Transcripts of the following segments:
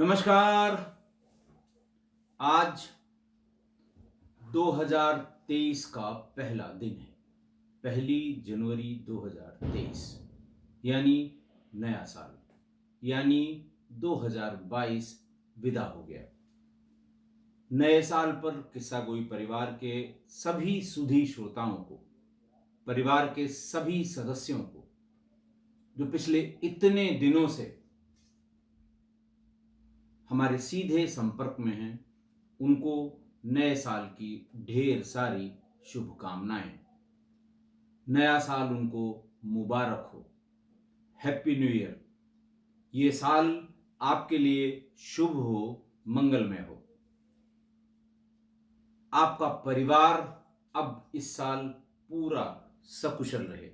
नमस्कार। आज 2023 का पहला दिन है। पहली जनवरी 2023 यानी नया साल, यानी 2022 विदा हो गया। नए साल पर किस्सा गोई परिवार के सभी सुधी श्रोताओं को, परिवार के सभी सदस्यों को जो पिछले इतने दिनों से हमारे सीधे संपर्क में हैं, उनको नए साल की ढेर सारी शुभकामनाएं। नया साल उनको मुबारक हो। Happy new year. ये साल आपके लिए शुभ हो, मंगलमय हो। आपका परिवार अब इस साल पूरा सकुशल रहे,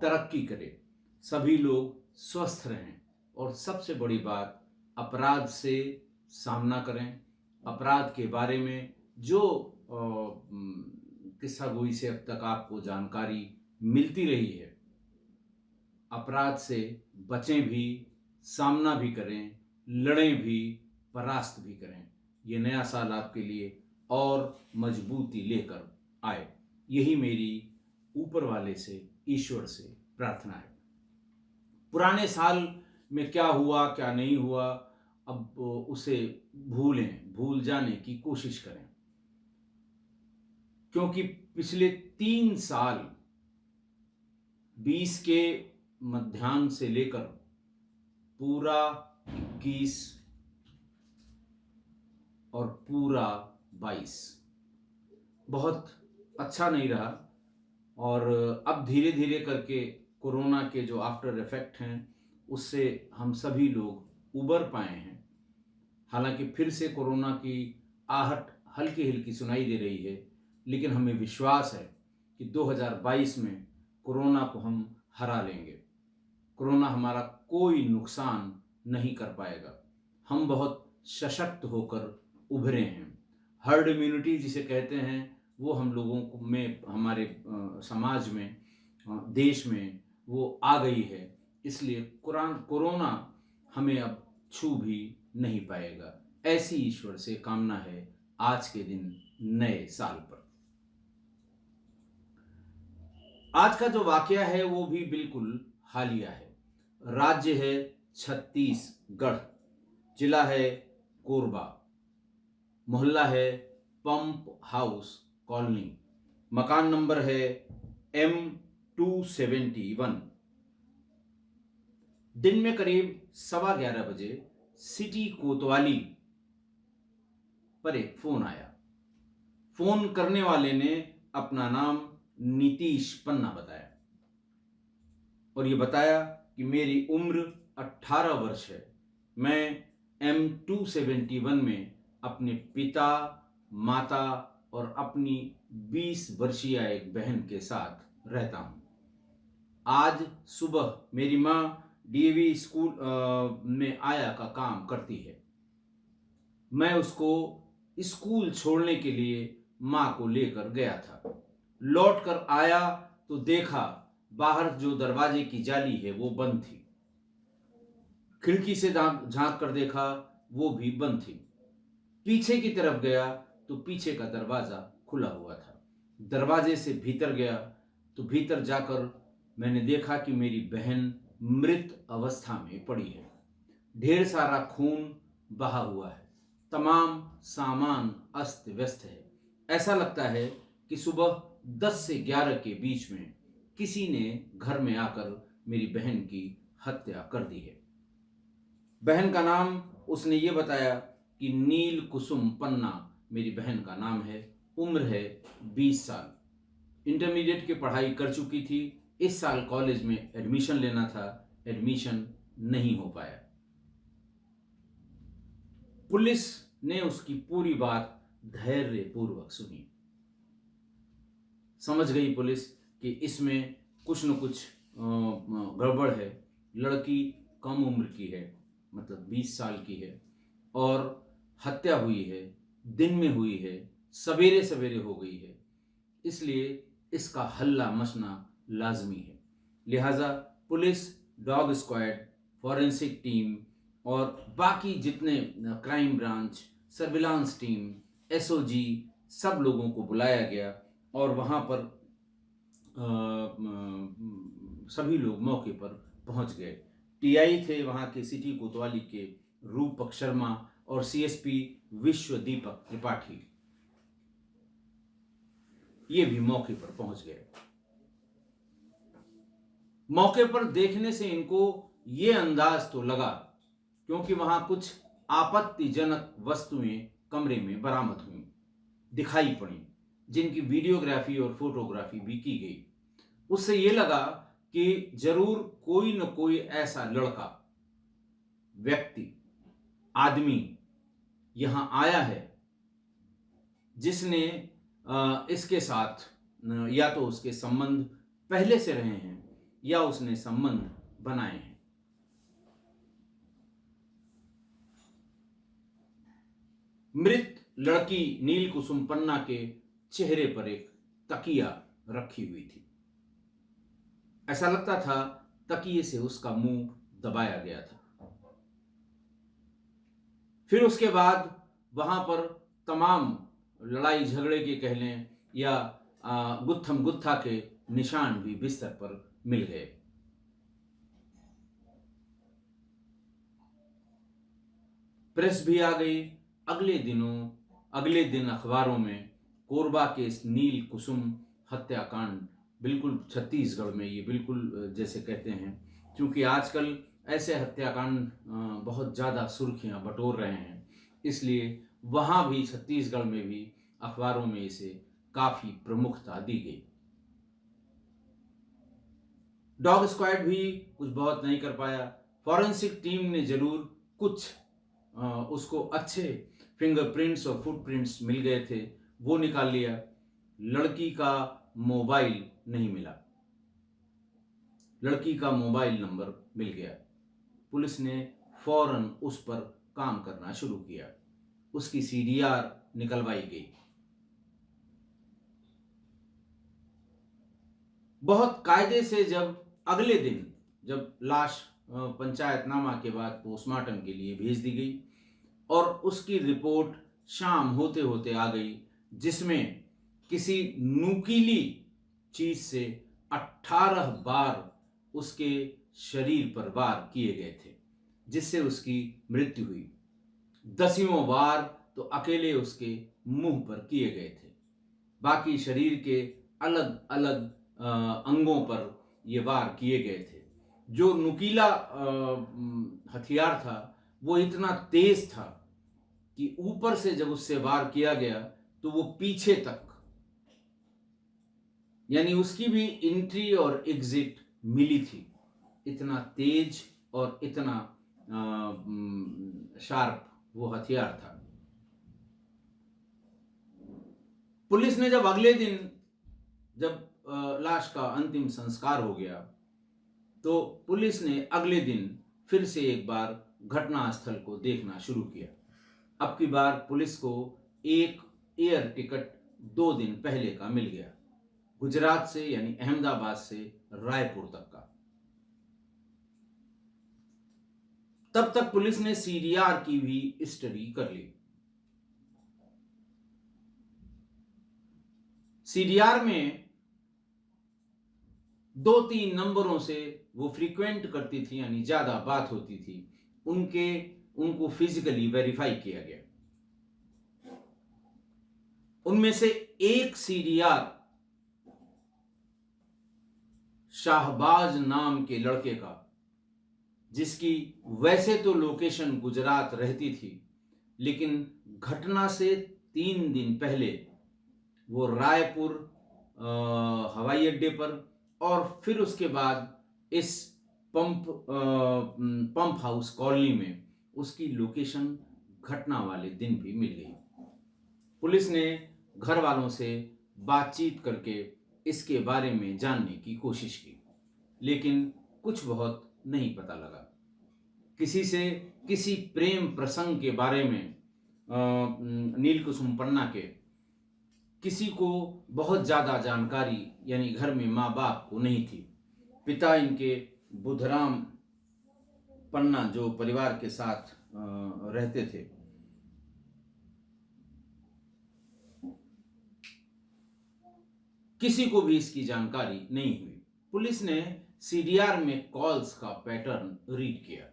तरक्की करे, सभी लोग स्वस्थ रहें और सबसे बड़ी बात, अपराध से सामना करें। अपराध के बारे में जो किस्सा गोई से अब तक आपको जानकारी मिलती रही है, अपराध से बचें भी, सामना भी करें, लड़ें भी, परास्त भी करें। ये नया साल आपके लिए और मजबूती लेकर आए, यही मेरी ऊपर वाले से, ईश्वर से प्रार्थना है। पुराने साल में क्या हुआ क्या नहीं हुआ, अब उसे भूल जाने की कोशिश करें, क्योंकि पिछले 3 साल 20 के मध्याह्न से लेकर पूरा 21 और पूरा 22 बहुत अच्छा नहीं रहा। और अब धीरे धीरे करके कोरोना के जो आफ्टर इफेक्ट हैं, उससे हम सभी लोग उबर पाए हैं। हालांकि फिर से कोरोना की आहट हल्की हल्की सुनाई दे रही है, लेकिन हमें विश्वास है कि 2022 में कोरोना को हम हरा लेंगे। कोरोना हमारा कोई नुकसान नहीं कर पाएगा। हम बहुत सशक्त होकर उभरे हैं। हर्ड इम्यूनिटी जिसे कहते हैं, वो हम लोगों को में, हमारे समाज में, देश में वो आ गई है। इसलिए कोरोना हमें अब छू भी नहीं पाएगा। ऐसी ईश्वर से कामना है आज के दिन नए साल पर। आज का जो वाकया है वो भी बिल्कुल हालिया है। राज्य है छत्तीसगढ़, जिला है कोरबा, मोहल्ला है पंप हाउस कॉलोनी, मकान नंबर है M271। दिन में करीब 11:15 बजे सिटी कोतवाली पर एक फोन आया। फोन करने वाले ने अपना नाम नीतीश पन्ना बताया और ये बताया कि मेरी उम्र 18 वर्ष है। मैं M271 में अपने पिता, माता और अपनी 20 वर्षीय एक बहन के साथ रहता हूं। आज सुबह मेरी माँ डीएवी स्कूल में आया का काम करती है। मैं उसको स्कूल छोड़ने के लिए माँ को लेकर गया था। लौट कर आया तो देखा बाहर जो दरवाजे की जाली है वो बंद थी। खिड़की से झांक कर देखा, वो भी बंद थी। पीछे की तरफ गया तो पीछे का दरवाजा खुला हुआ था। दरवाजे से भीतर गया तो भीतर जाकर मैंने देखा कि मेरी बहन मृत अवस्था में पड़ी है। ढेर सारा खून बहा हुआ है। तमाम सामान अस्त व्यस्त है। ऐसा लगता है कि सुबह 10 से 11 के बीच में किसी ने घर में आकर मेरी बहन की हत्या कर दी है। बहन का नाम उसने ये बताया कि नील कुसुम पन्ना मेरी बहन का नाम है। उम्र है 20 साल। इंटरमीडिएट की पढ़ाई कर चुकी थी। इस साल कॉलेज में एडमिशन लेना था, एडमिशन नहीं हो पाया। पुलिस ने उसकी पूरी बात धैर्यपूर्वक सुनी। समझ गई पुलिस कि इसमें कुछ न कुछ गड़बड़ है। लड़की कम उम्र की है, मतलब 20 साल की है, और हत्या हुई है, दिन में हुई है, सवेरे सवेरे हो गई है। इसलिए इसका हल्ला मचना लाजमी है। लिहाजा police, dog squad, forensic team और बाकी जितने crime branch, surveillance team, SOG, सब लोगों को बुलाया गया और वहाँ पर सभी लोग मौके पर पहुंच गए। टीआई थे वहाँ के सिटी कोतवाली के रूपक शर्मा और सीएसपी विश्व दीपक त्रिपाठी, ये भी मौके पर पहुंच गए। मौके पर देखने से इनको ये अंदाज तो लगा, क्योंकि वहां कुछ आपत्तिजनक वस्तुएं कमरे में बरामद हुई, दिखाई पड़ी, जिनकी वीडियोग्राफी और फोटोग्राफी भी की गई। उससे ये लगा कि जरूर कोई न कोई ऐसा लड़का, व्यक्ति, आदमी यहां आया है जिसने इसके साथ या तो उसके संबंध पहले से रहे हैं या उसने संबंध बनाए हैं। मृत लड़की नील कुसुम पन्ना के चेहरे पर एक तकिया रखी हुई थी। ऐसा लगता था तकिए से उसका मुंह दबाया गया था। फिर उसके बाद वहां पर तमाम लड़ाई झगड़े के कह लें या गुत्थम गुत्था के निशान भी बिस्तर पर मिल गए। प्रेस भी आ गई। अगले दिन अखबारों में कोरबा के इस नील कुसुम हत्याकांड, बिल्कुल छत्तीसगढ़ में ये बिल्कुल जैसे कहते हैं, क्योंकि आजकल ऐसे हत्याकांड बहुत ज़्यादा सुर्खियां बटोर रहे हैं, इसलिए वहाँ भी छत्तीसगढ़ में भी अखबारों में इसे काफ़ी प्रमुखता दी गई। डॉग स्क्वाड भी कुछ बहुत नहीं कर पाया। फॉरेंसिक टीम ने जरूर कुछ उसको अच्छे फिंगरप्रिंट्स और फुटप्रिंट्स मिल गए थे, वो निकाल लिया। लड़की का मोबाइल नहीं मिला, लड़की का मोबाइल नंबर मिल गया। पुलिस ने फौरन उस पर काम करना शुरू किया। उसकी सीडीआर निकलवाई गई। बहुत कायदे से जब अगले दिन जब लाश पंचायतनामा के बाद पोस्टमार्टम के लिए भेज दी गई और उसकी रिपोर्ट शाम होते होते आ गई, जिसमें किसी नुकीली चीज से 18 बार उसके शरीर पर वार किए गए थे, जिससे उसकी मृत्यु हुई। 10वां वार तो अकेले उसके मुंह पर किए गए थे। बाकी शरीर के अलग अलग अंगों पर ये वार किए गए थे। जो नुकीला हथियार था वो इतना तेज था कि ऊपर से जब उससे वार किया गया तो वो पीछे तक, यानी उसकी भी एंट्री और एग्जिट मिली थी। इतना तेज और इतना शार्प वो हथियार था। पुलिस ने जब अगले दिन जब लाश का अंतिम संस्कार हो गया तो पुलिस ने अगले दिन फिर से एक बार घटनास्थल को देखना शुरू किया। अब की बार पुलिस को एक एयर टिकट 2 दिन पहले का मिल गया, गुजरात से यानी अहमदाबाद से रायपुर तक का। तब तक पुलिस ने सीडीआर की भी स्टडी कर ली। सीडीआर में 2-3 नंबरों से वो फ्रीक्वेंट करती थी, यानी ज्यादा बात होती थी, उनको फिजिकली वेरीफाई किया गया। उनमें से एक सीडीआर शाहबाज नाम के लड़के का, जिसकी वैसे तो लोकेशन गुजरात रहती थी, लेकिन घटना से 3 दिन पहले वो रायपुर हवाई अड्डे पर और फिर उसके बाद इस पंप हाउस कॉलोनी में उसकी लोकेशन घटना वाले दिन भी मिल गई। पुलिस ने घर वालों से बातचीत करके इसके बारे में जानने की कोशिश की, लेकिन कुछ बहुत नहीं पता लगा। किसी से किसी प्रेम प्रसंग के बारे में नील कुसुम पन्ना के किसी को बहुत ज़्यादा जानकारी, यानी घर में माँ बाप को नहीं थी। पिता इनके बुधराम पन्ना जो परिवार के साथ रहते थे। किसी को भी इसकी जानकारी नहीं हुई। पुलिस ने सीडीआर में कॉल्स का पैटर्न रीड किया।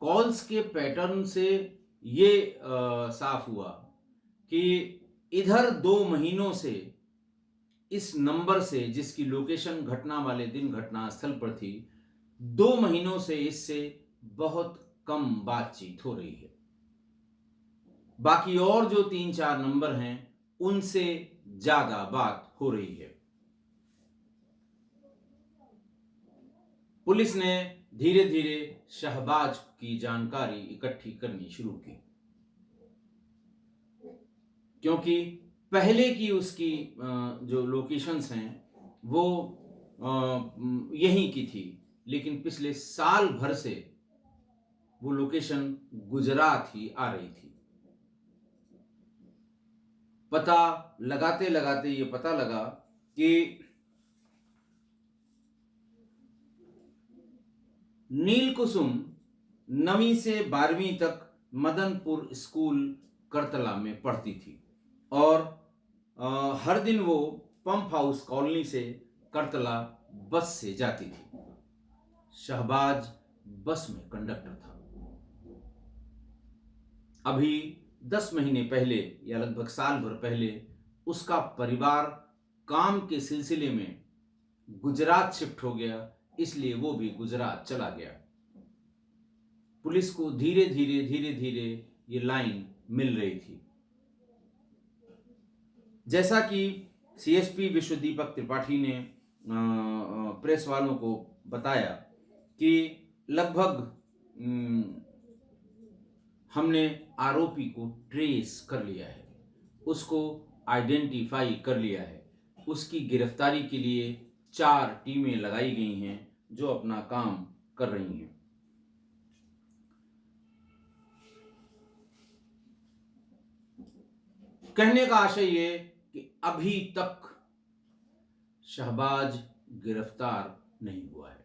कॉल्स के पैटर्न से ये साफ हुआ कि इधर 2 महीनों से इस नंबर से, जिसकी लोकेशन घटना वाले दिन घटनास्थल पर थी, 2 महीनों से इससे बहुत कम बातचीत हो रही है। बाकी और जो 3-4 नंबर हैं उनसे ज्यादा बात हो रही है। पुलिस ने धीरे धीरे शहबाज की जानकारी इकट्ठी करनी शुरू की, क्योंकि पहले की उसकी जो लोकेशंस हैं वो यहीं की थी, लेकिन पिछले साल भर से वो लोकेशन गुजरात ही आ रही थी। पता लगाते लगाते ये पता लगा कि नील कुसुम 9वीं से 12वीं तक मदनपुर स्कूल करतला में पढ़ती थी और हर दिन वो पंप हाउस कॉलोनी से करतला बस से जाती थी। शहबाज बस में कंडक्टर था। अभी 10 महीने पहले या लगभग साल भर पहले उसका परिवार काम के सिलसिले में गुजरात शिफ्ट हो गया, इसलिए वो भी गुजरात चला गया। पुलिस को धीरे धीरे ये लाइन मिल रही थी। जैसा कि सीएसपी विश्व दीपक त्रिपाठी ने प्रेस वालों को बताया कि लगभग हमने आरोपी को ट्रेस कर लिया है, उसको आइडेंटिफाई कर लिया है। उसकी गिरफ्तारी के लिए 4 टीमें लगाई गई हैं जो अपना काम कर रही हैं। कहने का आशय ये कि अभी तक शहबाज गिरफ्तार नहीं हुआ है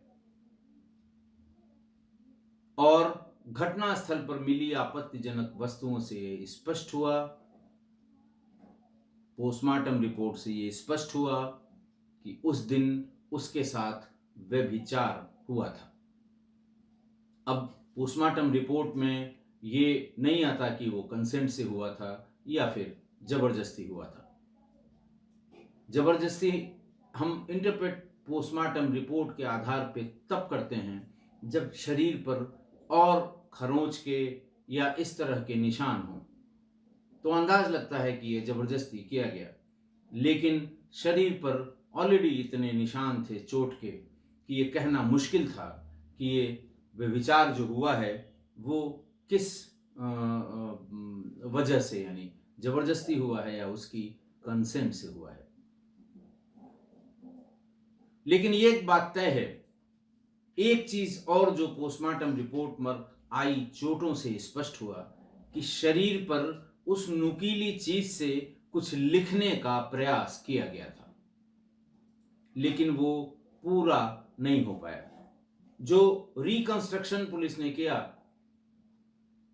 और घटनास्थल पर मिली आपत्तिजनक वस्तुओं से स्पष्ट हुआ, पोस्टमार्टम रिपोर्ट से ये स्पष्ट हुआ कि उस दिन उसके साथ व्यभिचार हुआ था। अब पोस्टमार्टम रिपोर्ट में ये नहीं आता कि वो कंसेंट से हुआ था या फिर जबरदस्ती हुआ था। जबरदस्ती हम इंटरप्रेट पोस्टमार्टम रिपोर्ट के आधार पे तब करते हैं जब शरीर पर और खरोंच के या इस तरह के निशान हों, तो अंदाज लगता है कि यह जबरदस्ती किया गया। लेकिन शरीर पर ऑलरेडी इतने निशान थे चोट के कि ये कहना मुश्किल था कि ये व्यभिचार जो हुआ है वो किस वजह से, यानी जबरदस्ती हुआ है या उसकी कंसेंट से हुआ है। लेकिन ये एक बात तय है, एक चीज और जो पोस्टमार्टम रिपोर्ट में आई चोटों से स्पष्ट हुआ कि शरीर पर उस नुकीली चीज से कुछ लिखने का प्रयास किया गया था, लेकिन वो पूरा नहीं हो पाया। जो रिकंस्ट्रक्शन पुलिस ने किया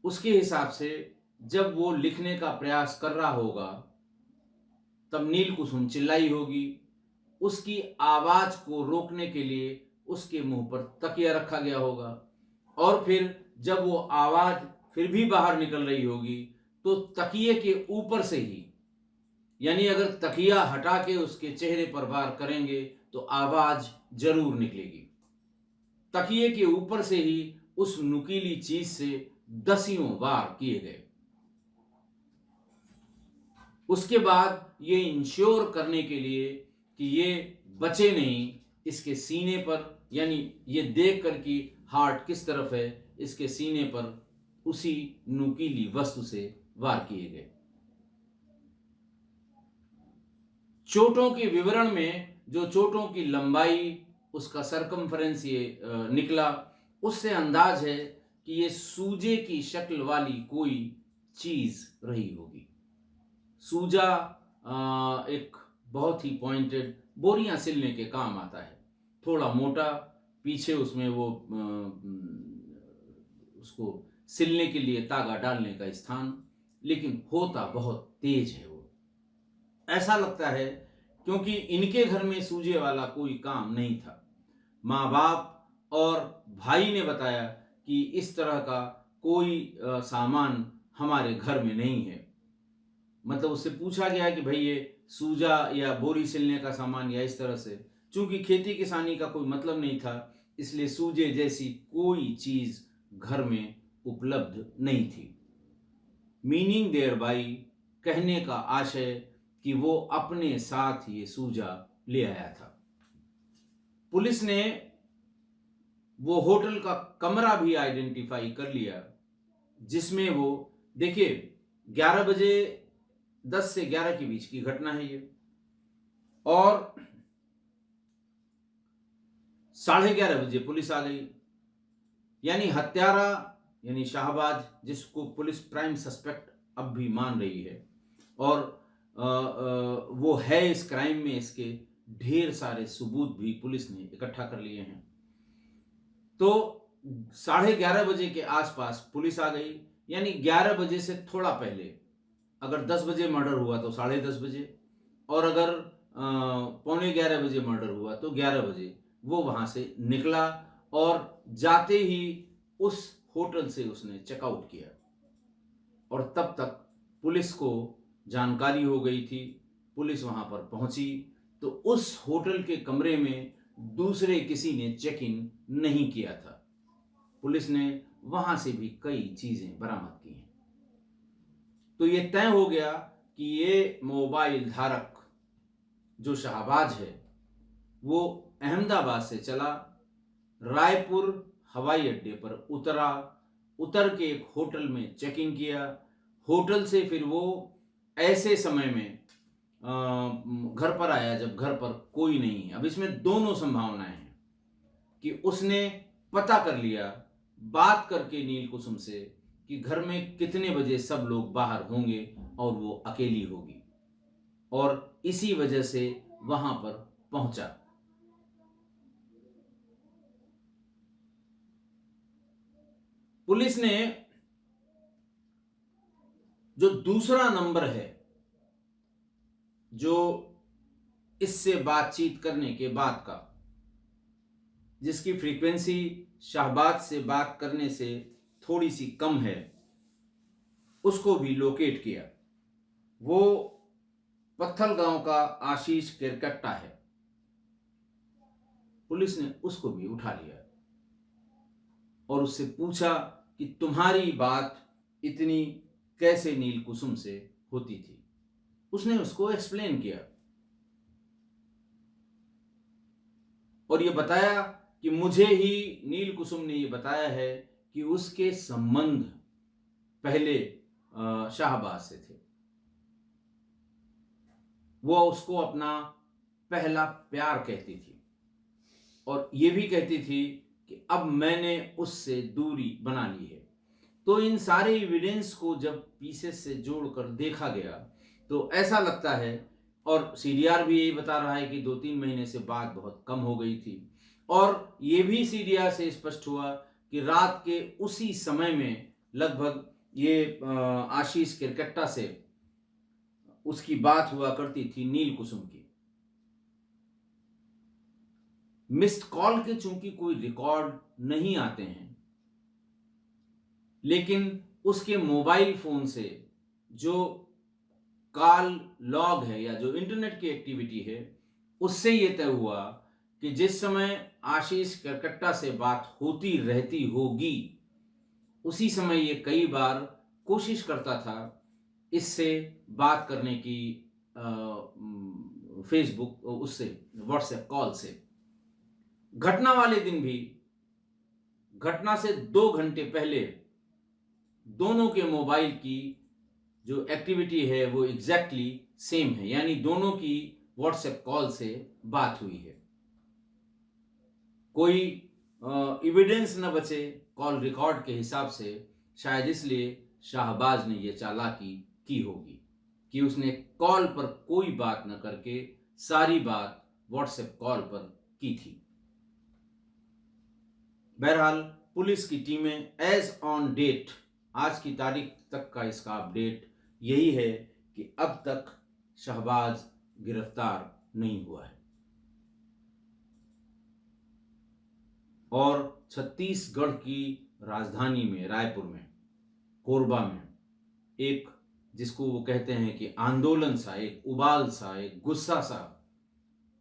उसके हिसाब से जब वो लिखने का प्रयास कर रहा होगा तब नील कुसुम चिल्लाई होगी। उसकी आवाज को रोकने के लिए उसके मुंह पर तकिया रखा गया होगा और फिर जब वो आवाज फिर भी बाहर निकल रही होगी तो तकिए के ऊपर से ही, यानी अगर तकिया हटा के उसके चेहरे पर वार करेंगे तो आवाज जरूर निकलेगी। तकिए के ऊपर से ही उस नुकीली चीज से दसियों वार किए गए। उसके बाद ये इंश्योर करने के लिए कि ये बचे नहीं, इसके सीने पर, यानी ये देख कर कि हार्ट किस तरफ है, इसके सीने पर उसी नुकीली वस्तु से वार किए गए। चोटों के विवरण में जो चोटों की लंबाई, उसका सरकमफ्रेंस ये निकला, उससे अंदाज है कि ये सूजे की शक्ल वाली कोई चीज रही होगी। सूजा एक बहुत ही पॉइंटेड, बोरियां सिलने के काम आता है, थोड़ा मोटा, पीछे उसमें वो उसको सिलने के लिए तागा डालने का स्थान, लेकिन होता बहुत तेज है वो। ऐसा लगता है क्योंकि इनके घर में सूजे वाला कोई काम नहीं था। माँ बाप और भाई ने बताया कि इस तरह का कोई सामान हमारे घर में नहीं है। मतलब उससे पूछा गया कि भाई ये सूजा या बोरी सिलने का सामान या इस तरह से, चूंकि खेती किसानी का कोई मतलब नहीं था, इसलिए सूजे जैसी कोई चीज घर में उपलब्ध नहीं थी। मीनिंग देयर बाई, कहने का आशय कि वो अपने साथ ये सूजा ले आया था। पुलिस ने वो होटल का कमरा भी आइडेंटिफाई कर लिया जिसमें वो, देखिए 11 बजे 10 से 11 के बीच की घटना है ये, और 11:30 बजे पुलिस आ गई। यानी हत्यारा यानी शाहबाज, जिसको पुलिस प्राइम सस्पेक्ट अब भी मान रही है, और वो है इस क्राइम में, इसके ढेर सारे सबूत भी पुलिस ने इकट्ठा कर लिए हैं। तो 11:30 बजे के आसपास पुलिस आ गई। यानी 11 बजे से थोड़ा पहले, अगर 10 बजे मर्डर हुआ तो 10:30 बजे, और अगर 11:45 बजे मर्डर हुआ तो 11 बजे वो वहां से निकला, और जाते ही उस होटल से उसने चेकआउट किया। और तब तक पुलिस को जानकारी हो गई थी, पुलिस वहां पर पहुंची तो उस होटल के कमरे में दूसरे किसी ने चेक इन नहीं किया था। पुलिस ने वहां से भी कई चीजें बरामद की हैं। तो ये तय हो गया कि ये मोबाइल धारक जो शाहबाज है वो अहमदाबाद से चला, रायपुर हवाई अड्डे पर उतरा, उतर के एक होटल में चेक इन किया। होटल से फिर वो ऐसे समय में घर पर आया जब घर पर कोई नहीं है। अब इसमें दोनों संभावनाएं हैं कि उसने पता कर लिया बात करके नील कुसुम से कि घर में कितने बजे सब लोग बाहर होंगे और वो अकेली होगी, और इसी वजह से वहां पर पहुंचा। पुलिस ने जो दूसरा नंबर है जो इससे बातचीत करने के बाद का, जिसकी फ्रीक्वेंसी शाहबाज से बात करने से थोड़ी सी कम है, उसको भी लोकेट किया। वो पत्थल गांव का आशीष केरकट्टा है। पुलिस ने उसको भी उठा लिया और उससे पूछा कि तुम्हारी बात इतनी कैसे नील कुसुम से होती थी। उसने उसको एक्सप्लेन किया और ये बताया कि मुझे ही नील कुसुम ने ये बताया है कि उसके संबंध पहले शाहबाज से थे। वो उसको अपना पहला प्यार कहती थी और ये भी कहती थी कि अब मैंने उससे दूरी बना ली है। तो इन सारे एविडेंस को जब पीसेस से जोड़कर देखा गया तो ऐसा लगता है, और सीडीआर भी यही बता रहा है कि 2-3 महीने से बात बहुत कम हो गई थी, और ये भी सीडीआर से स्पष्ट हुआ कि रात के उसी समय में लगभग ये आशीष केरकट्टा से उसकी बात हुआ करती थी नील कुसुम की। मिस्ड कॉल के चूंकि कोई रिकॉर्ड नहीं आते हैं, लेकिन उसके मोबाइल फोन से जो कॉल लॉग है या जो इंटरनेट की एक्टिविटी है, उससे यह तय हुआ कि जिस समय आशीष केरकट्टा से बात होती रहती होगी उसी समय ये कई बार कोशिश करता था इससे बात करने की, फेसबुक उससे व्हाट्सएप कॉल से। घटना वाले दिन भी, घटना से 2 घंटे पहले दोनों के मोबाइल की जो एक्टिविटी है वो एग्जैक्टली सेम है, यानी दोनों की व्हाट्सएप कॉल से बात हुई है। कोई एविडेंस न बचे कॉल रिकॉर्ड के हिसाब से, शायद इसलिए शाहबाज ने यह चालाकी की होगी कि उसने कॉल पर कोई बात न करके सारी बात व्हाट्सएप कॉल पर की थी। बहरहाल पुलिस की टीमें एज ऑन डेट, आज की तारीख तक का इसका अपडेट यही है कि अब तक शहबाज गिरफ्तार नहीं हुआ है। और छत्तीसगढ़ की राजधानी में, रायपुर में, कोरबा में एक, जिसको वो कहते हैं कि आंदोलन सा, एक उबाल सा, एक गुस्सा सा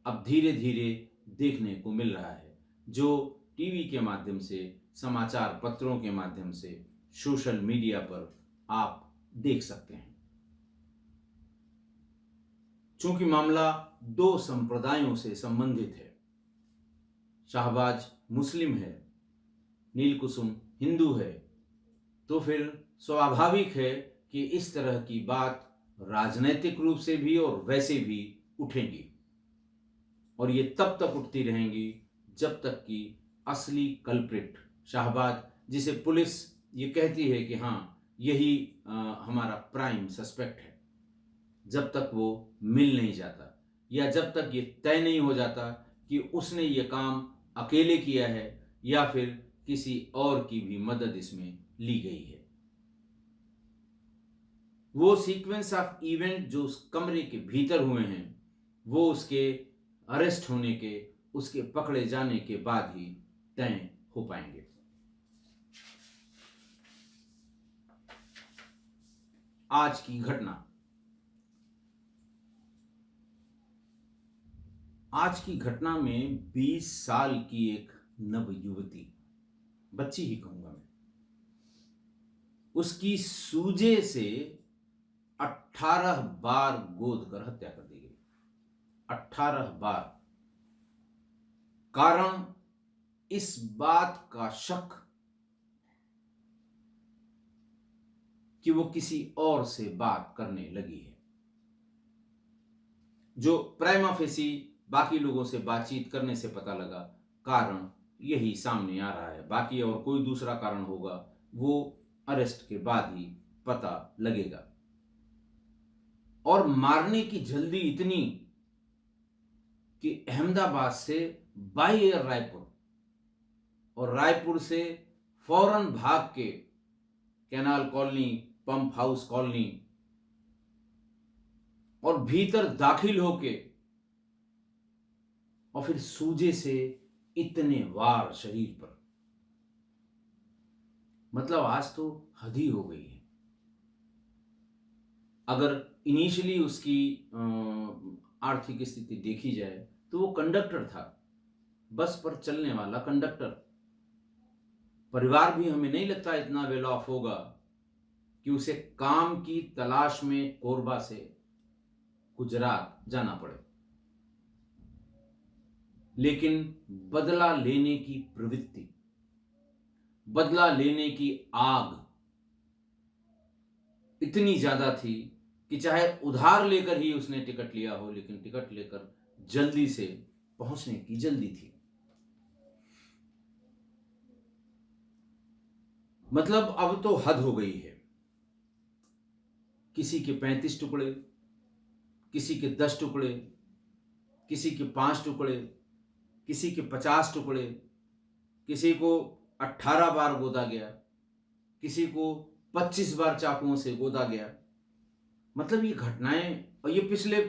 अब धीरे धीरे देखने को मिल रहा है, जो टीवी के माध्यम से, समाचार पत्रों के माध्यम से, सोशल मीडिया पर आप देख सकते हैं। चूंकि मामला दो संप्रदायों से संबंधित है, शाहबाज मुस्लिम है, नीलकुसुम हिंदू है, तो फिर स्वाभाविक है कि इस तरह की बात राजनैतिक रूप से भी और वैसे भी उठेंगी, और ये तब तक उठती रहेंगी जब तक कि असली कल्प्रिट शाहबाज, जिसे पुलिस ये कहती है कि हाँ यही हमारा प्राइम सस्पेक्ट है, जब तक वो मिल नहीं जाता, या जब तक ये तय नहीं हो जाता कि उसने ये काम अकेले किया है या फिर किसी और की भी मदद इसमें ली गई है। वो सीक्वेंस ऑफ इवेंट जो उस कमरे के भीतर हुए हैं, वो उसके अरेस्ट होने के, उसके पकड़े जाने के बाद ही तय हो पाएंगे। आज की घटना, आज की घटना में 20 साल की एक नवयुवती, बच्ची ही कहूंगा मैं, उसकी सूजे से 18 बार गोद कर हत्या कर दी गई। 18 बार। कारण इस बात का शक कि वो किसी और से बात करने लगी है, जो प्राइमा फेसी बाकी लोगों से बातचीत करने से पता लगा। कारण यही सामने आ रहा है, बाकी और कोई दूसरा कारण होगा वो अरेस्ट के बाद ही पता लगेगा। और मारने की जल्दी इतनी कि अहमदाबाद से बाय एयर रायपुर, और रायपुर से फौरन भाग के canal colony, pump house colony, और भीतर दाखिल होके, और फिर सूजे से इतने वार शरीर पर। मतलब आज तो हद ही हो गई है। अगर इनिशियली उसकी आर्थिक स्थिति देखी जाए तो वो कंडक्टर था, बस पर चलने वाला कंडक्टर। परिवार भी हमें नहीं लगता इतना वेल ऑफ होगा कि उसे काम की तलाश में कोरबा से गुजरात जाना पड़े। लेकिन बदला लेने की प्रवृत्ति, बदला लेने की आग इतनी ज्यादा थी कि चाहे उधार लेकर ही उसने टिकट लिया हो, लेकिन टिकट लेकर जल्दी से पहुंचने की जल्दी थी। मतलब अब तो हद हो गई है। किसी के 35 टुकड़े, किसी के 10 टुकड़े, किसी के 5 टुकड़े, किसी के 50 टुकड़े, किसी को 18 बार गोदा गया, किसी को 25 बार चाकुओं से गोदा गया। मतलब ये घटनाएं, और ये पिछले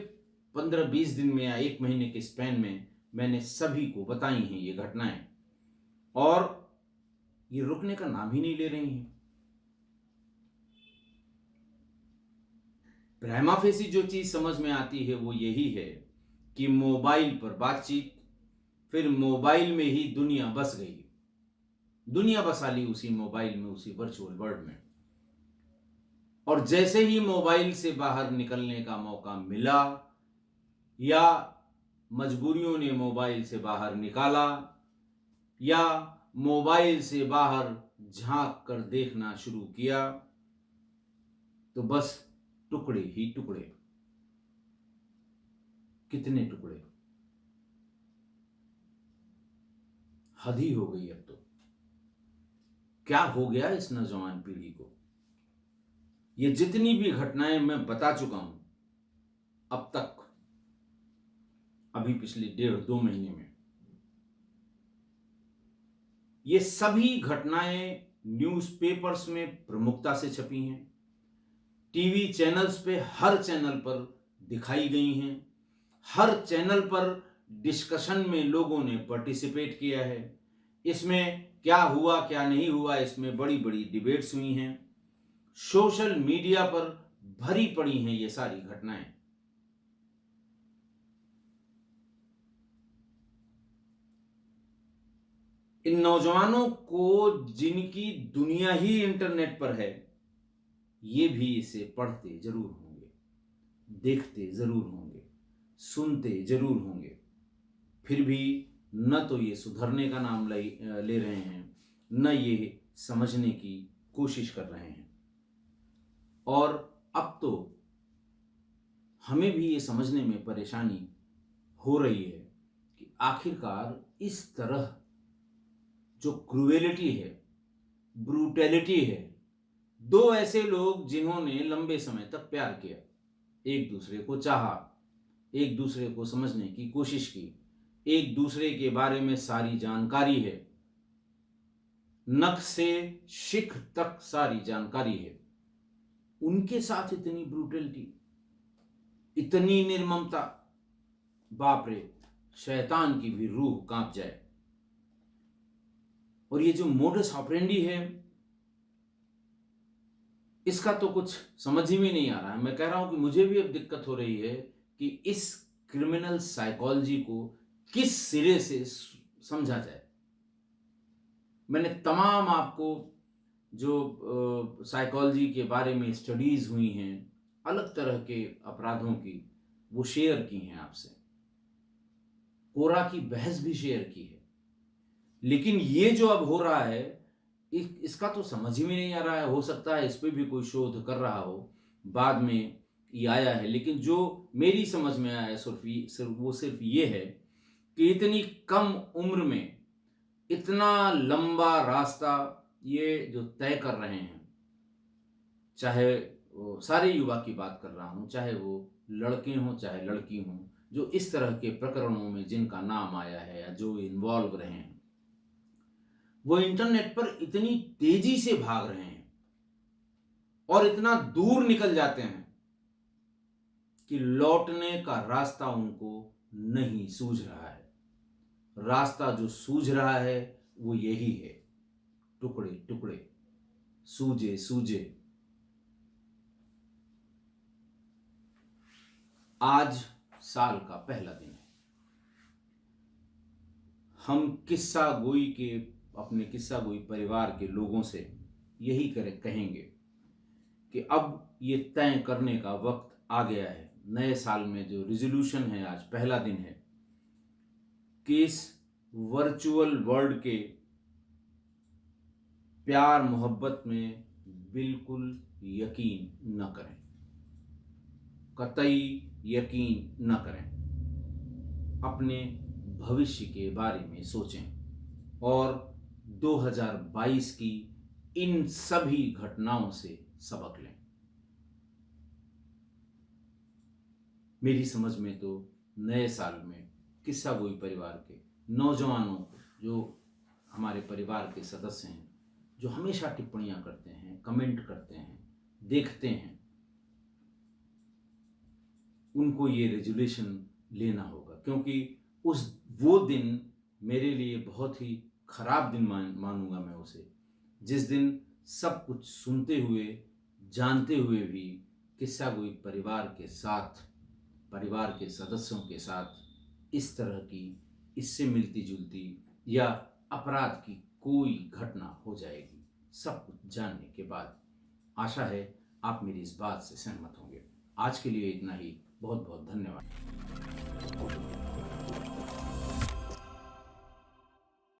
15-20 दिन में या 1 महीने के स्पैन में मैंने सभी को बताई हैं ये घटनाएं, और ये रुकने का नाम ही नहीं ले रही हैं। प्राइमा फेसी जो चीज समझ में आती है वो यही है कि मोबाइल पर बातचीत, फिर मोबाइल में ही दुनिया बस गई, दुनिया बसा ली उसी मोबाइल में, उसी वर्चुअल वर्ल्ड में। और जैसे ही मोबाइल से बाहर निकलने का मौका मिला, या मजबूरियों ने मोबाइल से बाहर निकाला, या मोबाइल से बाहर झांक कर देखना शुरू किया, तो बस टुकड़े ही टुकड़े। कितने टुकड़े, हद ही हो गई। अब तो क्या हो गया इस नौजवान पीढ़ी को। ये जितनी भी घटनाएं मैं बता चुका हूं अब तक, अभी पिछले 1.5-2 महीने में, ये सभी घटनाएं न्यूज़पेपर्स में प्रमुखता से छपी हैं, टीवी चैनल्स पे हर चैनल पर दिखाई गई हैं, हर चैनल पर डिस्कशन में लोगों ने पार्टिसिपेट किया है। इसमें क्या हुआ क्या नहीं हुआ, इसमें बड़ी बड़ी डिबेट्स हुई हैं। सोशल मीडिया पर भरी पड़ी हैं ये सारी घटनाएं। इन नौजवानों को जिनकी दुनिया ही इंटरनेट पर है, ये भी इसे पढ़ते जरूर होंगे, देखते जरूर होंगे, सुनते जरूर होंगे, फिर भी न तो ये सुधरने का नाम ले रहे हैं, न ये समझने की कोशिश कर रहे हैं। और अब तो हमें भी ये समझने में परेशानी हो रही है कि आखिरकार इस तरह जो क्रूएलिटी है, ब्रूटैलिटी है, दो ऐसे लोग जिन्होंने लंबे समय तक प्यार किया, एक दूसरे को चाहा, एक दूसरे को समझने की कोशिश की, एक दूसरे के बारे में सारी जानकारी है, नख से शिख तक सारी जानकारी है, उनके साथ इतनी ब्रूटलिटी, इतनी निर्ममता, बाप रे, शैतान की भी रूह कांप जाए। और ये जो मोडस ऑपरेंडी है, इसका तो कुछ समझ ही में नहीं आ रहा है। मैं कह रहा हूं कि मुझे भी अब दिक्कत हो रही है कि इस क्रिमिनल साइकोलॉजी को किस सिरे से समझा जाए। मैंने तमाम आपको जो साइकोलॉजी के बारे में स्टडीज हुई हैं, अलग तरह के अपराधों की, वो शेयर की हैं आपसे। कोरा की बहस भी शेयर की है। लेकिन ये जो अब हो रहा है, इसका तो समझ ही में नहीं आ रहा है। हो सकता है इस पे भी कोई शोध कर रहा हो, बाद में ये आया है। लेकिन जो मेरी समझ में आया है सिर्फ ये है कि इतनी कम उम्र में इतना लंबा रास्ता ये जो तय कर रहे हैं, चाहे वो सारे युवा की बात कर रहा हूँ, चाहे वो लड़के हों चाहे लड़की हों, जो इस तरह के प्रकरणों में जिनका नाम आया है या जो इन्वॉल्व रहे हैं, वो इंटरनेट पर इतनी तेजी से भाग रहे हैं और इतना दूर निकल जाते हैं कि लौटने का रास्ता उनको नहीं सूझ रहा है। रास्ता जो सूझ रहा है वो यही है, टुकड़े टुकड़े, सूजे सूजे। आज साल का पहला दिन है। हम अपने किस्सा गोई परिवार के लोगों से यही कहेंगे कि अब ये तय करने का वक्त आ गया है, नए साल में जो रिजोल्यूशन है, आज पहला दिन है, कि इस वर्चुअल वर्ल्ड के प्यार मोहब्बत में बिल्कुल यकीन न करें, कतई यकीन न करें। अपने भविष्य के बारे में सोचें और 2022 की इन सभी घटनाओं से सबक लें। मेरी समझ में तो नए साल में किस्सा गोई परिवार के नौजवानों को, जो हमारे परिवार के सदस्य हैं, जो हमेशा टिप्पणियां करते हैं, कमेंट करते हैं, देखते हैं, उनको ये रेजोल्यूशन लेना होगा। क्योंकि वो दिन मेरे लिए बहुत ही खराब दिन मानूंगा मैं उसे, जिस दिन सब कुछ सुनते हुए, जानते हुए भी किस्सा गोई परिवार के साथ, परिवार के सदस्यों के साथ इस तरह की, इससे मिलती जुलती या अपराध की कोई घटना हो जाएगी। सब कुछ जानने के बाद आशा है आप मेरी इस बात से सहमत होंगे। आज के लिए इतना ही। बहुत बहुत धन्यवाद।